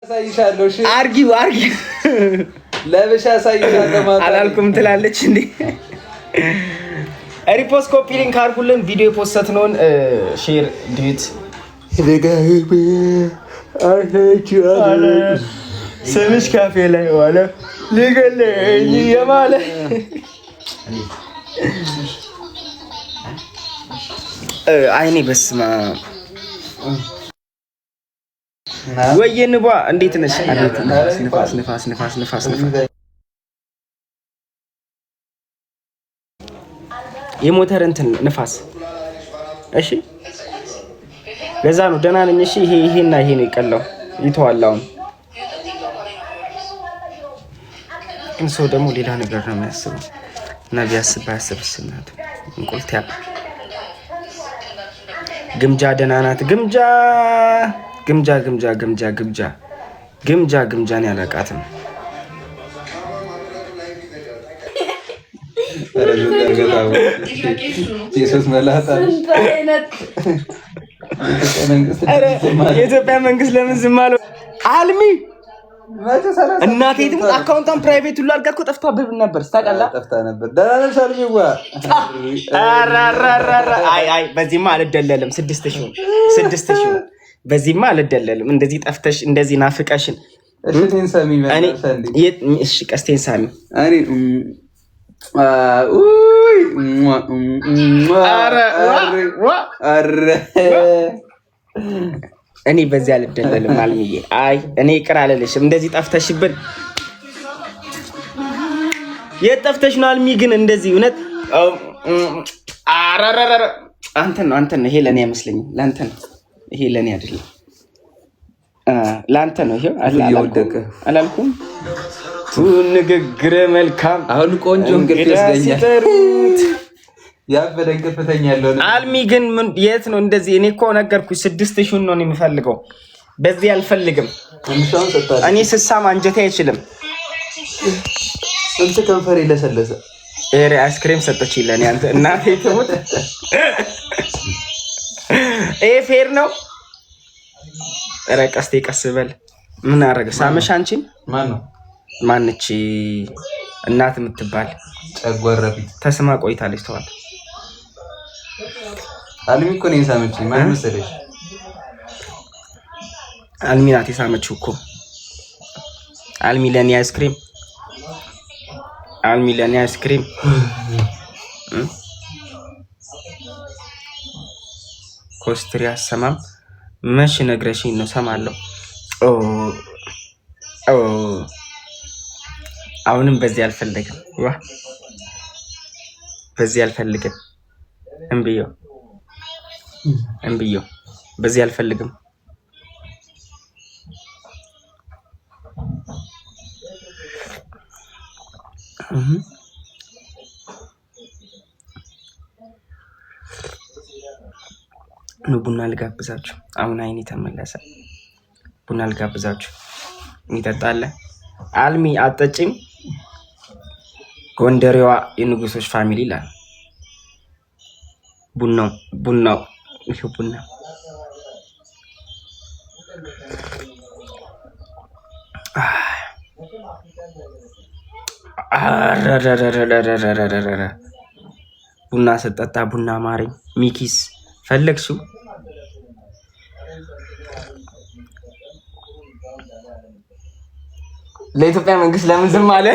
ሳይሻለው እሺ አርጊው ለብቻ ሳይሻለው ማለት አላልኩም ትላለች እንዴ? ሪፖስት ኮፒ ሊንክ አድርጉልን። ቪዲዮ ፖስተትነውን ሼር ዲዩት ስምሽ ካፌ ላይ ዋለ ሊገለኝ የማለ አይኔ በስማ ወየንባ እንዴት ነሽ? ንፋስ የሞተር እንትን ንፋስ። እሺ ለዛ ነው ደህና ነኝ። እሺ ይሄና ይሄ ነው የቀላው ይተዋል። አሁን ግን ሰው ደግሞ ሌላ ነገር ነው የሚያስበው እና ባያስብስ እናቱ እንቁልት ያ ግምጃ ደህና ናት። ግምጃን ያላቃትም የኢትዮጵያ መንግስት ለምን ዝም አለው? አልሚ እናቴ ትሙት አካውንቷን ፕራይቬት ሁሉ አድርጋ እኮ ጠፍታብህ ነበር። ጠፍታ ነበር። ደህና ነሽ አልሚዋ? አይ በዚህማ አልደለልም። 6000 በዚህማ አልደለልም። እንደዚህ ጠፍተሽ እንደዚህ ናፍቀሽን። እሺ ቀስቴን ሳሚ እኔ በዚህ አልደለልም። አልሚዬ አይ እኔ ይቅር አልልሽም። እንደዚህ ጠፍተሽብን የት ጠፍተሽ ነው አልሚ? ግን እንደዚህ እውነት አንተን ነው። ይሄ ለእኔ አይመስለኝም። ለአንተ ነው። ይሄ ለእኔ አይደለም፣ ለአንተ ነው። ይሄው አላልኩም? ንግግር መልካም። አሁን ቆንጆ እንቅልፍ ያስገኛል። ያበደ እንቅልፍተኛ ያለው አልሚ ግን የት ነው እንደዚህ? እኔ እኮ ነገርኩሽ 6000 ነው የምፈልገው። በዚህ አልፈልግም። እኔ ስሳም አንጀቴ አይችልም። እንት ከንፈሬ ለሰለሰ አይስክሬም ሰጠችኝ ለኔ። አንተ እናቴ ትሙት። ይሄ ፌር ነው? ኧረ ቀስቴ ቀስ በል። ምን አደረገ? ሳመሽ አንቺን? ማነች እናት የምትባል ጨጓራፊት ተስማ ቆይታለች። ተዋል አልሚ እኮ ነው የሳመችኝ። ማን መሰለሽ? አልሚ ናት የሳመችው እኮ። አልሚ ለኔ አይስክሬም ኮስትሪ አሰማም መች ነግረሽኝ ነው? ሰማለሁ። አሁንም በዚህ አልፈልግም። በዚህ አልፈልግም። እምብየው በዚህ አልፈልግም። ቡና ልጋብዛችሁ። አሁን አይኔ ተመለሰ። ቡና ልጋብዛችሁ። ይጠጣለ አልሚ አጠጪም? ጎንደሬዋ የንጉሶች ፋሚሊ ይላል። ቡናው ይሄ ቡና ቡና ስጠጣ ቡና ማረኝ። ሚኪስ ፈለግሽው? ለኢትዮጵያ መንግስት ለምን ዝም አለ?